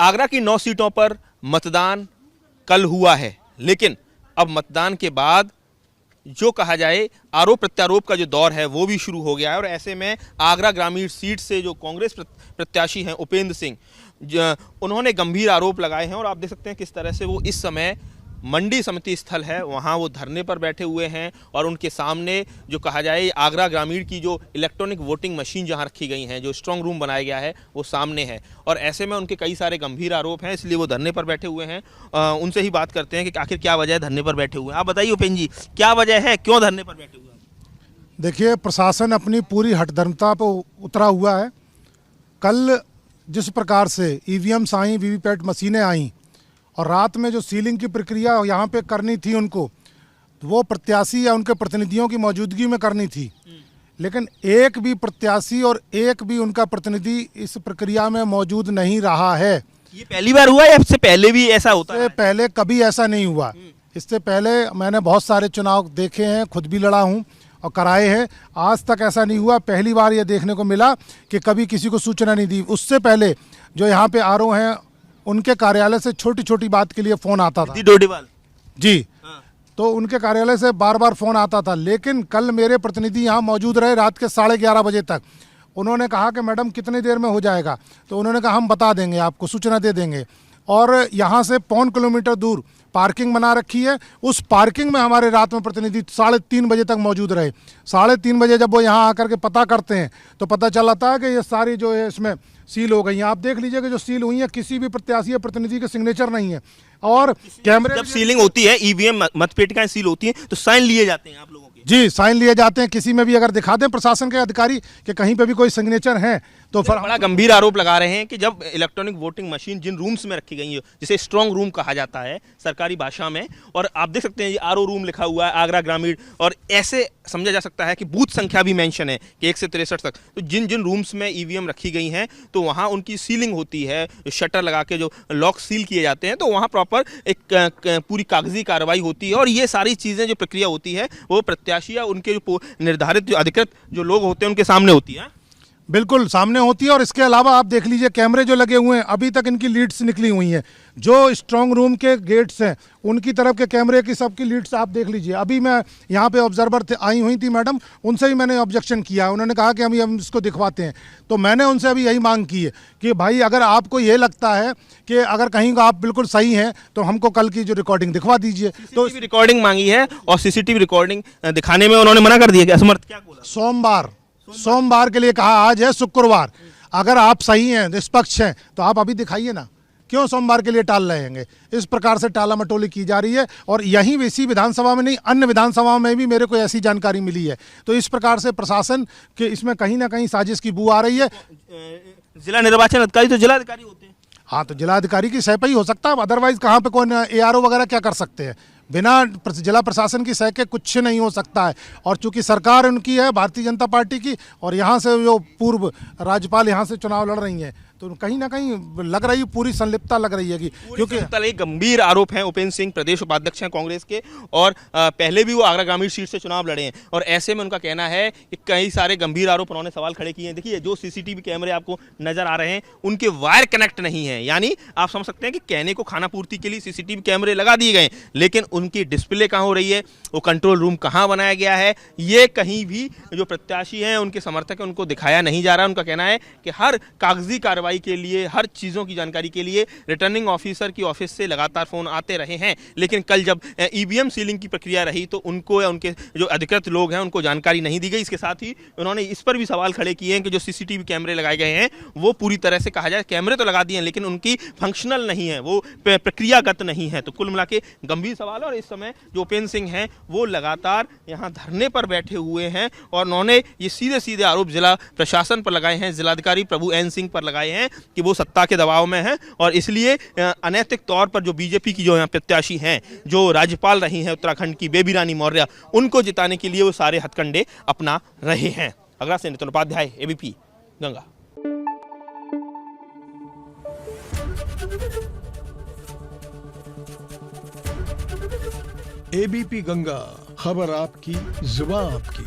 आगरा की 9 सीटों पर मतदान कल हुआ है, लेकिन अब मतदान के बाद जो कहा जाए आरोप प्रत्यारोप का जो दौर है वो भी शुरू हो गया है। और ऐसे में आगरा ग्रामीण सीट से जो कांग्रेस प्रत्याशी हैं उपेंद्र सिंह, उन्होंने गंभीर आरोप लगाए हैं। और आप देख सकते हैं किस तरह से वो इस समय मंडी समिति स्थल है वहाँ वो धरने पर बैठे हुए हैं और उनके सामने जो कहा जाए आगरा ग्रामीण की जो इलेक्ट्रॉनिक वोटिंग मशीन जहाँ रखी गई हैं, जो स्ट्रांग रूम बनाया गया है वो सामने है। और ऐसे में उनके कई सारे गंभीर आरोप हैं, इसलिए वो धरने पर बैठे हुए हैं। उनसे ही बात करते हैं कि आखिर क्या वजह है धरने पर बैठे हुए हैं। आप बताइए उपेंद्र जी, क्या वजह है, क्यों धरने पर बैठे हुए हैं? देखिए, प्रशासन अपनी पूरी हठधर्मता पर उतरा हुआ है। कल जिस प्रकार से ईवीएम्स आई, वीवीपैट मशीनें आईं और रात में जो सीलिंग की प्रक्रिया यहाँ पे करनी थी उनको, वो प्रत्याशी या उनके प्रतिनिधियों की मौजूदगी में करनी थी, लेकिन एक भी प्रत्याशी और एक भी उनका प्रतिनिधि इस प्रक्रिया में मौजूद नहीं रहा है। ये पहली बार हुआ या इससे पहले भी ऐसा होता है? पहले कभी ऐसा नहीं हुआ। इससे पहले मैंने बहुत सारे चुनाव देखे हैं, खुद भी लड़ा हूँ और कराए हैं, आज तक ऐसा नहीं हुआ। पहली बार ये देखने को मिला कि कभी किसी को सूचना नहीं दी। उससे पहले जो यहाँ पे आरओ हैं उनके कार्यालय से छोटी छोटी बात के लिए फ़ोन आता था जी। हाँ। तो उनके कार्यालय से बार बार फ़ोन आता था, लेकिन कल मेरे प्रतिनिधि यहाँ मौजूद रहे रात के 11:30 बजे तक। उन्होंने कहा कि मैडम कितनी देर में हो जाएगा, तो उन्होंने कहा हम बता देंगे, आपको सूचना दे देंगे। और यहाँ से 1.25 किलोमीटर दूर पार्किंग बना रखी है, उस पार्किंग में हमारे रात में प्रतिनिधि 3:30 बजे तक मौजूद रहे। 3:30 बजे जब वो यहाँ आकर के पता करते हैं तो पता चलाता है कि ये सारी जो है इसमें सील हो गई हैं। आप देख लीजिए कि जो सील हुई है किसी भी प्रत्याशी या प्रतिनिधि के सिग्नेचर नहीं है। और कैमरे जब सीलिंग होती है, ईवीएम मतपेटिकाएं सील होती हैं तो साइन लिए जाते हैं आप लोगों के? जी, साइन लिए जाते हैं। किसी में भी अगर दिखा दें प्रशासन के अधिकारी कि कहीं पे भी कोई सिग्नेचर है तो फिर बड़ा गंभीर आरोप लगा रहे हैं कि जब इलेक्ट्रॉनिक वोटिंग मशीन जिन रूम्स में रखी गई है, जिसे स्ट्रांग रूम कहा जाता है सरकारी भाषा में, और आप देख सकते हैं ये आरओ रूम लिखा हुआ है आगरा ग्रामीण, और ऐसे समझा जा सकता है कि बूथ संख्या भी मेंशन है कि 1 से 63 तक। तो जिन जिन रूम्स में ईवीएम रखी गई हैं तो वहाँ उनकी सीलिंग होती है, शटर लगा के जो लॉक सील किए जाते हैं, तो वहाँ प्रॉपर एक पूरी कागजी कार्रवाई होती है। और ये सारी चीज़ें जो प्रक्रिया होती है वो प्रत्याशी या उनके जो निर्धारित जो अधिकृत जो लोग होते हैं उनके सामने होती है। बिल्कुल सामने होती है। और इसके अलावा आप देख लीजिए कैमरे जो लगे हुए हैं, अभी तक इनकी लीड्स निकली हुई हैं। जो स्ट्रांग रूम के गेट्स हैं उनकी तरफ के कैमरे की सबकी लीड्स आप देख लीजिए। अभी मैं यहाँ पे ऑब्जर्वर आई हुई थी मैडम, उनसे भी मैंने ऑब्जेक्शन किया। उन्होंने कहा कि हम इसको दिखवाते हैं। तो मैंने उनसे अभी यही मांग की है कि भाई अगर आपको ये लगता है कि अगर कहीं का आप बिल्कुल सही हैं तो हमको कल की जो रिकॉर्डिंग दिखवा दीजिए। तो रिकॉर्डिंग मांगी है और सीसीटीवी रिकॉर्डिंग दिखाने में उन्होंने मना कर दिया कि असमर्थ। क्या बोला? सोमवार के लिए कहा, आज है शुक्रवार। अगर आप सही हैं, निष्पक्ष हैं, तो आप अभी दिखाइए ना, क्यों सोमवार के लिए टाल रहे हैं? इस प्रकार से टाला मटोली की जा रही है। और यहीं इसी विधानसभा में नहीं, अन्य विधानसभाओं में भी मेरे को ऐसी जानकारी मिली है। तो इस प्रकार से प्रशासन के इसमें कहीं ना कहीं साजिश की बू आ रही है। जिला निर्वाचन अधिकारी तो जिलाधिकारी होते हैं। हाँ, तो जिलाधिकारी की सह पे ही हो सकता है, अदरवाइज कहाँ पे कौन ARO वगैरह क्या कर सकते हैं? बिना जिला प्रशासन की सह के कुछ नहीं हो सकता है। और चूंकि सरकार उनकी है भारतीय जनता पार्टी की, और यहाँ से जो पूर्व राज्यपाल यहाँ से चुनाव लड़ रही हैं, तो कहीं ना कहीं लग रही है पूरी संलिप्तता लग रही है क्योंकि एक गंभीर आरोप है। उपेंद्र सिंह प्रदेश उपाध्यक्ष हैं कांग्रेस के, और पहले भी वो आगरा ग्रामीण सीट से चुनाव लड़े हैं। और ऐसे में उनका कहना है कि कई सारे गंभीर आरोप उन्होंने सवाल खड़े किए हैं। देखिए, जो सीसीटीवी कैमरे आपको नजर आ रहे हैं उनके वायर कनेक्ट नहीं है, यानी आप समझ सकते हैं कि कहने को खाना पूर्ति के लिए सीसीटीवी कैमरे लगा दिए गए, लेकिन उनकी डिस्प्ले कहाँ हो रही है, वो कंट्रोल रूम कहाँ बनाया गया है, ये कहीं भी जो प्रत्याशी हैं उनके समर्थक हैं उनको दिखाया नहीं जा रहा। उनका कहना है कि हर कागजी कार्रवाई के लिए, हर चीज़ों की जानकारी के लिए रिटर्निंग ऑफिसर की ऑफिस से लगातार फ़ोन आते रहे हैं, लेकिन कल जब ईवीएम सीलिंग की प्रक्रिया रही तो उनको या उनके जो अधिकृत लोग हैं उनको जानकारी नहीं दी गई। इसके साथ ही उन्होंने इस पर भी सवाल खड़े किए हैं कि जो सीसीटीवी कैमरे लगाए गए हैं वो पूरी तरह से कहा जाए कैमरे तो लगा दिए हैं लेकिन उनकी फंक्शनल नहीं है, वो प्रक्रियागत नहीं है। तो कुल मिला के गंभीर सवाल। और इस समय जो उपेंद्र सिंह हैं वो लगातार यहाँ धरने पर बैठे हुए हैं और उन्होंने ये सीधे सीधे आरोप जिला प्रशासन पर लगाए हैं, जिलाधिकारी प्रभु एन सिंह पर लगाए हैं कि वो सत्ता के दबाव में है और इसलिए अनैतिक तौर पर जो बीजेपी की जो यहाँ प्रत्याशी हैं, जो राज्यपाल रही हैं उत्तराखंड की बेबी रानी मौर्य, उनको जिताने के लिए वो सारे हथकंडे अपना रहे हैं। आगरा से नितिन उपाध्याय, ABP गंगा। ABP गंगा, खबर आपकी, जुबान आपकी।